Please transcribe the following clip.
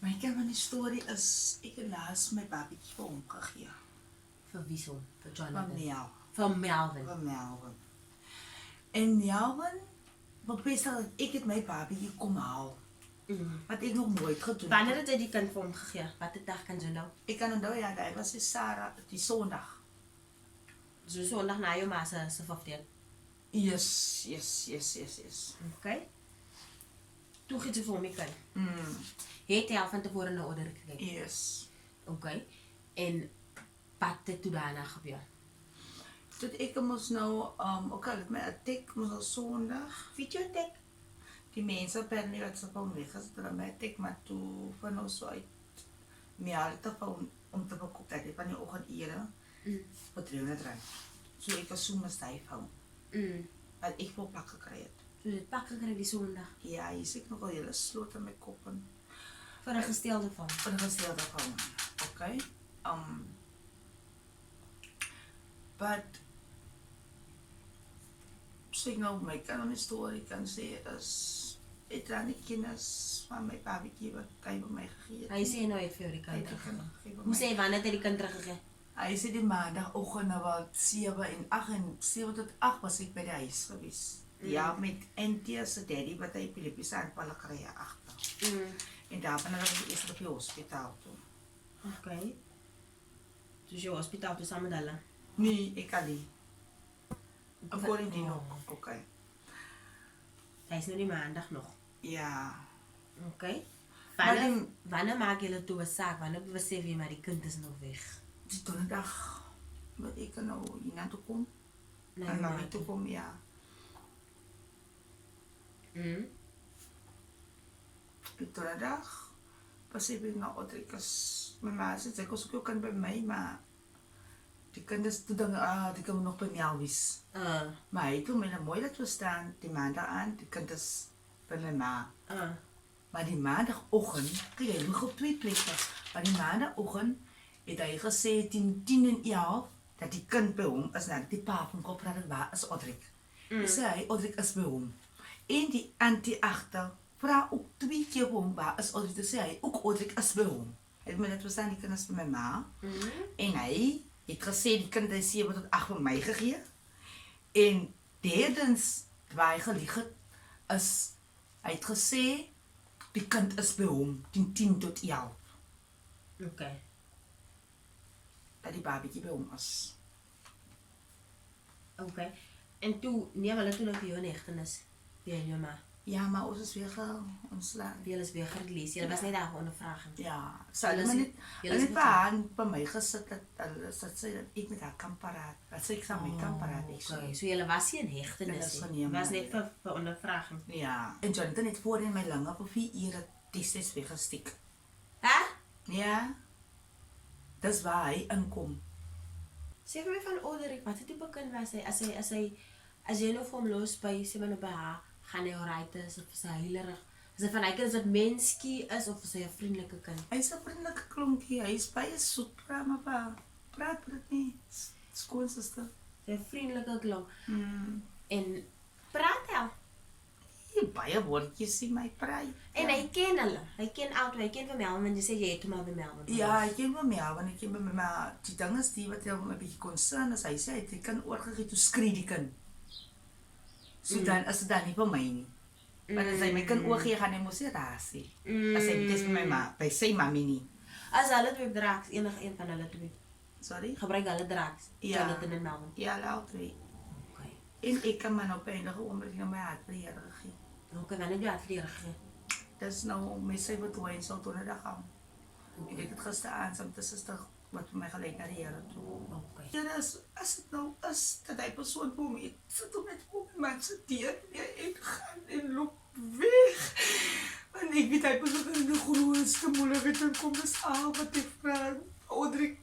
My ken van die storie is, ek het laas my babietjie vir hom gegee. Vir wie so? Vir Van Jonathan? Mel. Van Melvin. Van Melvin. En Melvin, wat best dat ek het my babietjie kom haal. Wat ek nog nooit gedoen het. Wanneer het hy die kind vir hom gegee? Wat het dag kan jy nou? Ek kan onthou, ja, hy was die Sarah, die Sondag. So Sondag na jou ma se 15. Yes. Okay. Toe het jy vir hom die kind. Het hy al van tevore na order gekry? Yes. Okay. En wat het toe daarna gebeur? Toe ek moes nou, okay, met my attack moes nou Sondag. Weet jy dit? Die mense op nie wat ze van weggesit het met attack, maar toe van ons so uit Mealte van om te bekoop dat hy van die oggendure voor 300 rand. So ek was so misduif hou. Wat ek voor pak gekry het. So dit pak gekry die Sondag. Ja, jy sê ek nog al hele sloot in my kop en Vir 'n gestelde van. vir 'n gestelde van. Okay. But so ek nou my kan 'n storie kan sê is ek dan die kinders van my babietjie wat hy vir my gegee het. Hy sê nou hy het vir jou die Hy kind het teruggegee. gegee vir Hoe my. sê wanneer het hy die kind teruggegee? Hy sê die maandagoggend nou wat 7 en 8 en 7 tot 8 was ek by die huis gewees. Ja, met Antie se daddy wat hy epilepsie aanvalle kry agter. En daarvan het ek eers op die hospitaal toe. Okay. Dus jou hospitaal toe saam met hulle. Nee, ek alleen. According to nog. Okay. Hy is nou die maandag nog. Ja. Okay. Maar Wanneer maak julle toe 'n saak? Wanneer besef jy maar die kind is nog weg? Die donderdag wat ek nou hiernatoe kom. Nee, En na my toe kom, ja. Die donderdag besef ek nou dat ek is, my ma sê, sy kos ook kan by my, maar die kinders toe dan, die kan nog by Melwies. Maar hy het toe my nou mooi laat verstaan, die maandag aan, die kinders by my ma. Maar die maandagoggend, kijk, hy loog op 2 plekke, maar die maandagoggend het hy gesê 10 en 11, dat die kind by hom is, nou die pa van kop praat, waar is Odrik? Hy sê hy, Odrik is by hom. En die auntie agter, vra ook 2 keer vir hom, waar is Odrik? Toe sê hy, ook Odrik is by hom. Hy het my net verstaan, die kind is by my ma, en hy het gesê, die kind is 7 tot 8 vir my gegee, en derdens, waar hy gelieg het, is, hy het gesê, die kind is by hom, 10 tot 11. Okay. Dat die babietjie by hom is. Okay. En toe neem hulle toe nou vir jou in hegtenis. Vir jou ma. Ja, maar ons is weer ontslaan. Julle is weer gereleased. Julle was net daar vir ondervraging. Ja, sy het maar net, julle hulle is het by my gesit, dat hulle sê dat ek met haar kan paraat. Dat sê ek saam met kan paraat. Okay. So julle was nie in hegtenis Julle is nie. geneem, Was ja. net vir ondervraging. Ja, en Jonathan het voorheen my lange vir 4 ure testes weggestiek. Hæ? Ja, dis waar hy inkom. Sê vir my van Odrik, wat het die kind was hy, as jy nou vir hom los by, sê maar nou by haar, gaan hy alright is, of is hy heilerig? Is hy van hy kind wat menskie is, of is hy 'n vriendelike kind? Hy is 'n vriendelike klonkie, hy is baie soet, maar praat dit nie. Skoonsister. Sy 'n vriendelike klomp. En praat hy al? Baie woordjies sien my praat. En hy ken hulle. Hy ken albei. Hy ken vir Melvin, want jy sê jy het hom al by Melvin. Ja, ek ken by my, want ek ken by my, maar die ding is die wat hom 'n bietjie concern is, hy sê hy het die kind oorgegee toe skree die kind. So dan is dit dan nie vir my nie. Maar as hy my kind oorgee, gaan hy mos nie rasie. As hy dit is by my ma, by sy mami nie. As hulle twee drugs, enige een van hulle twee, Sorry? gebruik hulle drugs, Ja. Jonathan en Melvin. Ja, al twee. Okay. En ek kan maar nou op enige oomblik na my hart vir die Here gee. Okay, wanneer jy het vir die gegee? Dis nou my 7:20 sal donderdag gaan. Ek het dit gister aan saam met 'n suster wat vir my gelei na die Here toe. Okay. Ja, as dit nou is dat hy persoon vir my sit om net op my man se deur en gaan en loop weg. Want ek weet hy persoon in die grootste moeilikheid en kom dis al wat ek vra. Odrik,